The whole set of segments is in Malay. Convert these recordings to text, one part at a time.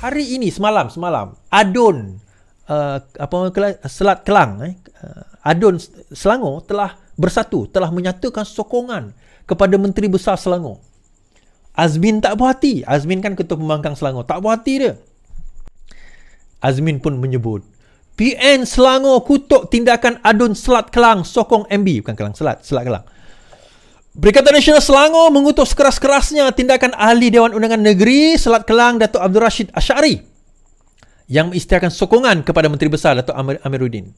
hari ini semalam Adun Selat Kelang Adun Selangor telah bersatu, telah menyatakan sokongan kepada Menteri Besar Selangor. Azmin tak puas hati. Azmin kan Ketua Pembangkang Selangor, tak puas hati dia. Azmin pun menyebut, PN Selangor kutuk tindakan Adun Selat Kelang sokong MB, bukan Kelang Selat Kelang. Perikatan Nasional Selangor mengutuk sekeras-kerasnya tindakan Ahli Dewan Undangan Negeri Selat Kelang Datuk Abdul Rashid Asy'ari yang mengisytiharkan sokongan kepada Menteri Besar Datuk Amiruddin.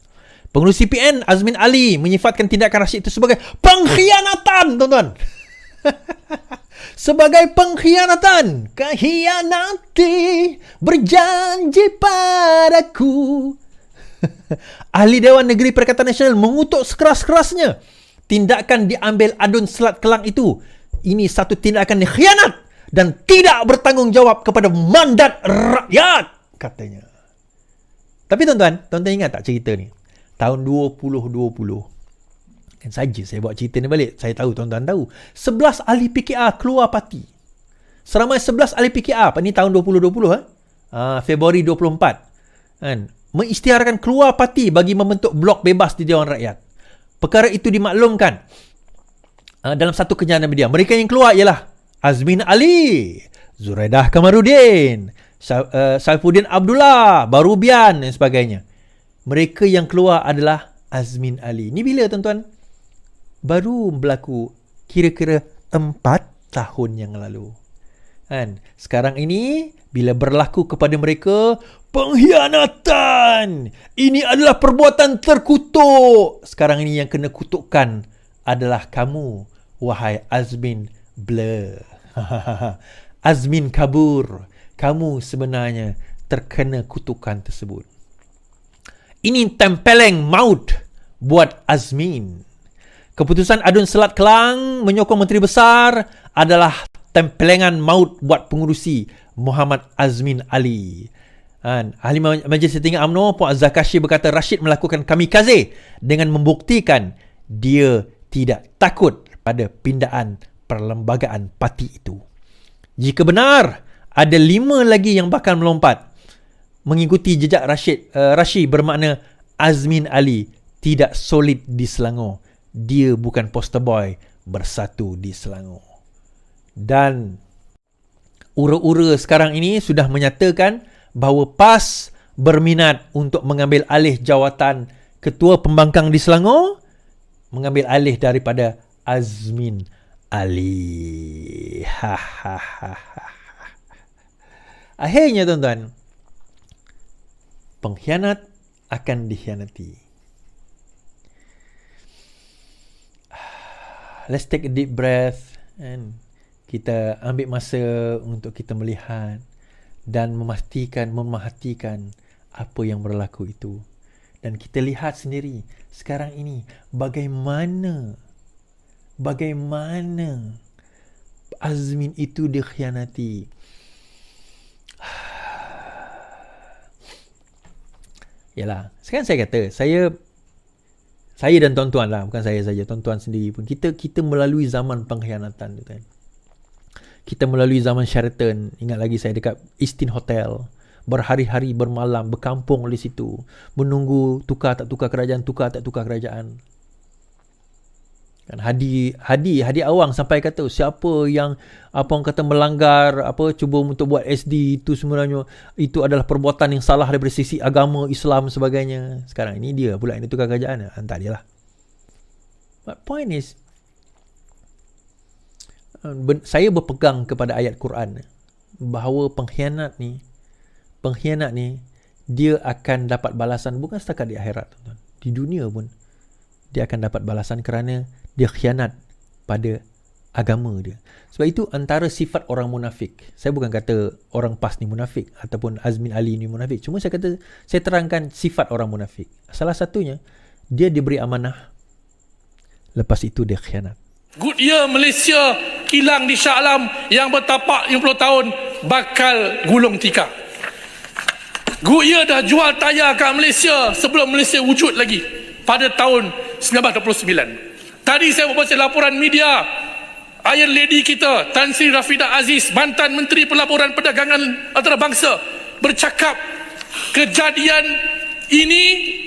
Pengerusi PN Azmin Ali menyifatkan tindakan Rashid itu sebagai pengkhianatan, tuan-tuan. Sebagai pengkhianatan. Khianati berjanji padaku. Ahli Dewan Negeri Perikatan Nasional mengutuk sekeras-kerasnya tindakan diambil Adun Selat Kelang itu. Ini satu tindakan khianat dan tidak bertanggungjawab kepada mandat rakyat, katanya. Tapi tuan-tuan ingat tak cerita ni? Tahun 2020. Kan saja saya buat cerita ni balik. Saya tahu tuan-tuan tahu. 11 ahli PKR keluar parti. Seramai 11 ahli PKR. Ni tahun 2020. Februari 24. Kan? Mengisytiharkan keluar parti bagi membentuk blok bebas di Dewan Rakyat. Perkara itu dimaklumkan dalam satu kenyataan media. Mereka yang keluar ialah Azmin Ali, Zuraidah Kamaruddin, Saifuddin Abdullah, Barubian dan sebagainya. Mereka yang keluar adalah Azmin Ali. Ni bila tuan-tuan? Baru berlaku kira-kira 4 tahun yang lalu. Kan? Sekarang ini bila berlaku kepada mereka pengkhianatan, ini adalah perbuatan terkutuk. Sekarang ini yang kena kutukkan adalah kamu, wahai Azmin Blur. Azmin kabur. Kamu sebenarnya terkena kutukan tersebut. Ini tempeleng maut buat Azmin. Keputusan Adun Selat Kelang menyokong Menteri Besar adalah tempelengan maut buat pengurusi Muhammad Azmin Ali. Ahli Majlis Tinggi UMNO Puan Zakashie berkata Rashid melakukan kamikaze dengan membuktikan dia tidak takut pada pindaan perlembagaan parti itu. Jika benar, ada 5 lagi yang bakal melompat mengikuti jejak Rashid bermakna Azmin Ali tidak solid di Selangor. Dia bukan poster boy bersatu di Selangor. Dan ura-ura sekarang ini sudah menyatakan bahawa PAS berminat untuk mengambil alih jawatan Ketua Pembangkang di Selangor, mengambil alih daripada Azmin Ali. Akhirnya tuan-tuan, pengkhianat akan dikhianati. Let's take a deep breath and kita ambil masa untuk kita melihat dan memerhatikan apa yang berlaku itu. Dan kita lihat sendiri sekarang ini bagaimana Azmin itu dikhianati. Yalah, sekarang saya kata, saya dan tuan-tuan lah, bukan saya saja, tuan-tuan sendiri pun kita melalui zaman pengkhianatan tu kan. Kita melalui zaman Sheraton. Ingat lagi saya dekat Eastin Hotel, berhari-hari bermalam berkampung di situ, menunggu tukar tak tukar kerajaan. Kan Hadi Awang sampai kata siapa yang orang kata melanggar cuba untuk buat SD itu sebenarnya itu adalah perbuatan yang salah daripada sisi agama Islam sebagainya. Sekarang ini dia pula yang tukar kerajaan. Entah dia lah. But point is, saya berpegang kepada ayat Quran bahawa pengkhianat ni dia akan dapat balasan bukan setakat di akhirat, tuan-tuan. Di dunia pun dia akan dapat balasan kerana dia khianat pada agama dia. Sebab itu antara sifat orang munafik. Saya bukan kata orang PAS ni munafik ataupun Azmin Ali ni munafik. Cuma saya terangkan sifat orang munafik. Salah satunya, dia diberi amanah, lepas itu dia khianat. Good year Malaysia kilang di Shah Alam yang bertapak 50 tahun bakal gulung tikar. Good year dah jual tayar kat Malaysia sebelum Malaysia wujud lagi pada tahun 1929. Tadi saya membaca laporan media, Iron Lady kita Tan Sri Rafidah Aziz, mantan Menteri Pelaburan Perdagangan Antarabangsa, bercakap kejadian ini,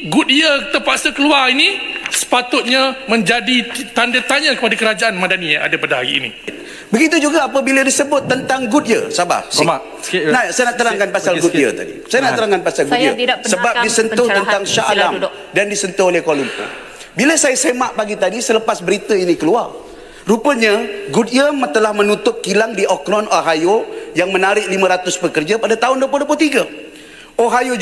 Goodyear terpaksa keluar ini, sepatutnya menjadi tanda tanya kepada kerajaan Madani yang ada pada hari ini. Begitu juga apabila disebut tentang Goodyear. Sabar. Saya nak terangkan pasal Goodyear tadi. Saya nak terangkan pasal Goodyear. Sebab disentuh tentang Shah Alam dan disentuh oleh Kuala Lumpur. Bila saya semak pagi tadi selepas berita ini keluar, rupanya Goodyear telah menutup kilang di Akron, Ohio yang menarik 500 pekerja pada tahun 2023. Goodyear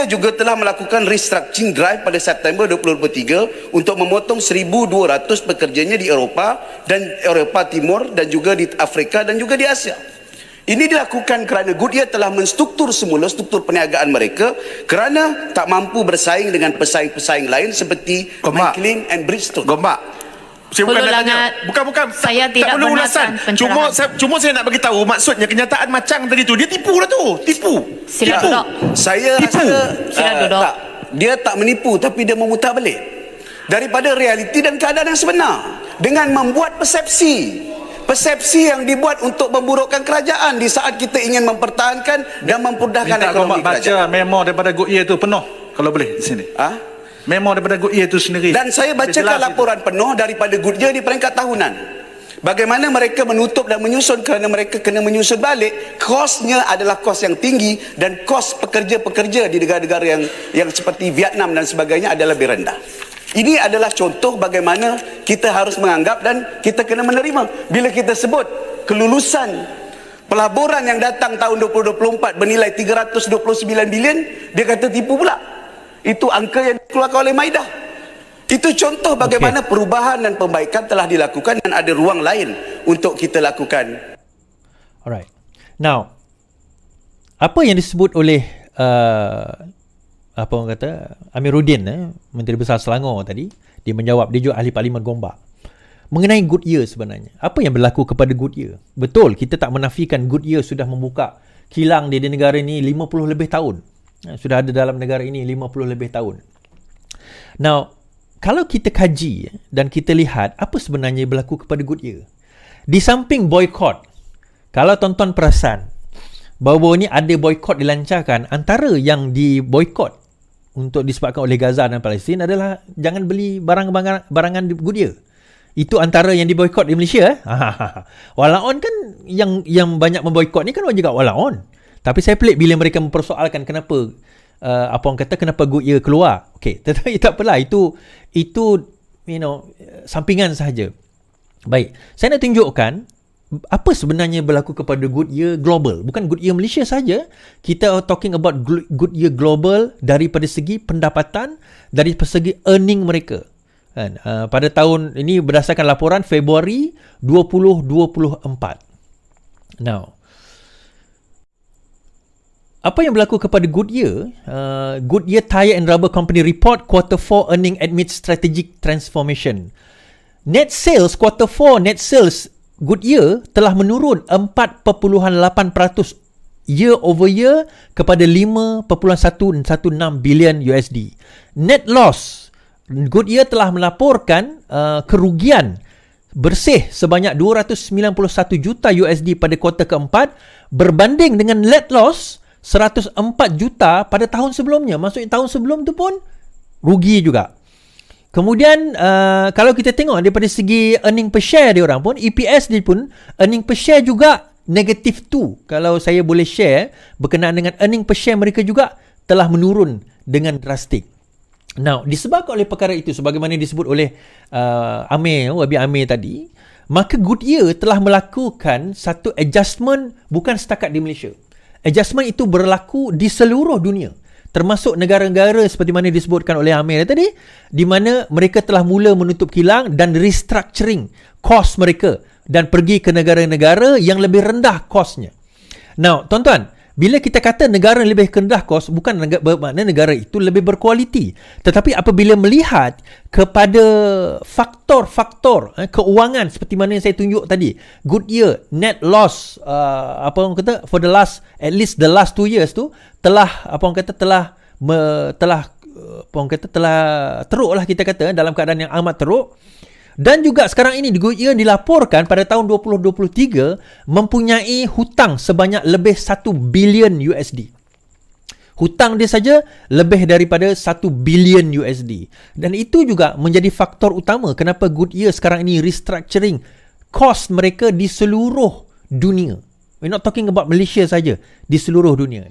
juga telah melakukan restructuring drive pada September 2023 untuk memotong 1,200 pekerjanya di Eropah Timur dan juga di Afrika dan juga di Asia. Ini dilakukan kerana Goodyear telah menstruktur semula struktur perniagaan mereka kerana tak mampu bersaing dengan pesaing-pesaing lain seperti McLean and Bridgestone. Saya bukan nak tanya. Bukan. Saya tak perlu ulasan. Cuma saya nak bagi tahu maksudnya kenyataan macam tadi tu dia tipu lah tu. Sila duduk. Saya tipu. Sila duduk. Tak, dia tak menipu tapi dia memutar balik daripada realiti dan keadaan yang sebenar dengan membuat persepsi yang dibuat untuk memburukkan kerajaan di saat kita ingin mempertahankan dan mempudahkan ekonomi kerajaan. Baca memo daripada Goodyear tu penuh kalau boleh di sini. Memo daripada Goodyear itu sendiri. Dan saya bacakan laporan penuh daripada Goodyear di peringkat tahunan. Bagaimana mereka menutup dan menyusun kerana mereka kena menyusun balik. Kosnya adalah kos yang tinggi dan kos pekerja-pekerja di negara-negara yang seperti Vietnam dan sebagainya adalah lebih rendah. Ini adalah contoh bagaimana kita harus menganggap dan kita kena menerima. Bila kita sebut kelulusan pelaburan yang datang tahun 2024 bernilai 329 bilion, dia kata tipu pula. Itu angka yang dikeluarkan oleh Maidah. Itu contoh bagaimana perubahan dan perbaikan telah dilakukan dan ada ruang lain untuk kita lakukan. Alright. Now, apa yang disebut oleh apa orang kata Amiruddin, Menteri Besar Selangor tadi, dia menjawab, dia juga ahli Parlimen Gombak mengenai Goodyear sebenarnya. Apa yang berlaku kepada Goodyear? Betul, kita tak menafikan Goodyear sudah membuka kilang di negara ini 50 lebih tahun. Sudah ada dalam negara ini 50 lebih tahun. Now, kalau kita kaji dan kita lihat apa sebenarnya yang berlaku kepada Goodyear. Di samping boykot, kalau tuan-tuan perasan, bahawa ini ada boykot dilancarkan, antara yang diboykot untuk disebabkan oleh Gaza dan Palestin adalah jangan beli barangan di Goodyear. Itu antara yang diboykot di Malaysia. Walaupun kan yang banyak memboykot ni kan juga walaupun. Tapi saya pelik bila mereka mempersoalkan kenapa kenapa Goodyear keluar. Okey, tetapi tak apalah, itu sampingan sahaja. Baik, saya nak tunjukkan apa sebenarnya berlaku kepada Goodyear global. Bukan Goodyear Malaysia saja. Kita talking about Goodyear global daripada segi pendapatan, dari segi earning mereka. Kan? Pada tahun ini berdasarkan laporan Februari 2024. Now, apa yang berlaku kepada Goodyear? Goodyear Tire and Rubber Company report quarter 4 earning amid strategic transformation. Net sales quarter 4 net sales Goodyear telah menurun 4.8% year over year kepada 5.116 bilion USD. Net loss, Goodyear telah melaporkan kerugian bersih sebanyak 291 juta USD pada kuartal keempat berbanding dengan net loss 104 juta pada tahun sebelumnya. Maksudnya tahun sebelum tu pun rugi juga. Kemudian kalau kita tengok daripada segi earning per share dia orang pun, EPS dia pun, earning per share juga negative 2. Kalau saya boleh share berkenaan dengan earning per share mereka juga telah menurun dengan drastik. Now, disebabkan oleh perkara itu, sebagaimana disebut oleh Wabi Amir tadi, maka Goodyear telah melakukan satu adjustment bukan setakat di Malaysia. Adjustment itu berlaku di seluruh dunia, termasuk negara-negara seperti mana disebutkan oleh Amir tadi, di mana mereka telah mula menutup kilang dan restructuring kos mereka dan pergi ke negara-negara yang lebih rendah kosnya. Now, tuan-tuan, bila kita kata negara yang lebih rendah kos, bukan bermakna negara itu lebih berkualiti. Tetapi apabila melihat kepada faktor-faktor keuangan seperti mana yang saya tunjuk tadi, Goodyear net loss for the last, at least the last 2 years tu telah teruk lah, kita kata dalam keadaan yang amat teruk. Dan juga sekarang ini Goodyear dilaporkan pada tahun 2023 mempunyai hutang sebanyak lebih 1 bilion USD. Hutang dia saja lebih daripada 1 bilion USD. Dan itu juga menjadi faktor utama kenapa Goodyear sekarang ini restructuring kos mereka di seluruh dunia. We're not talking about Malaysia saja, di seluruh dunia.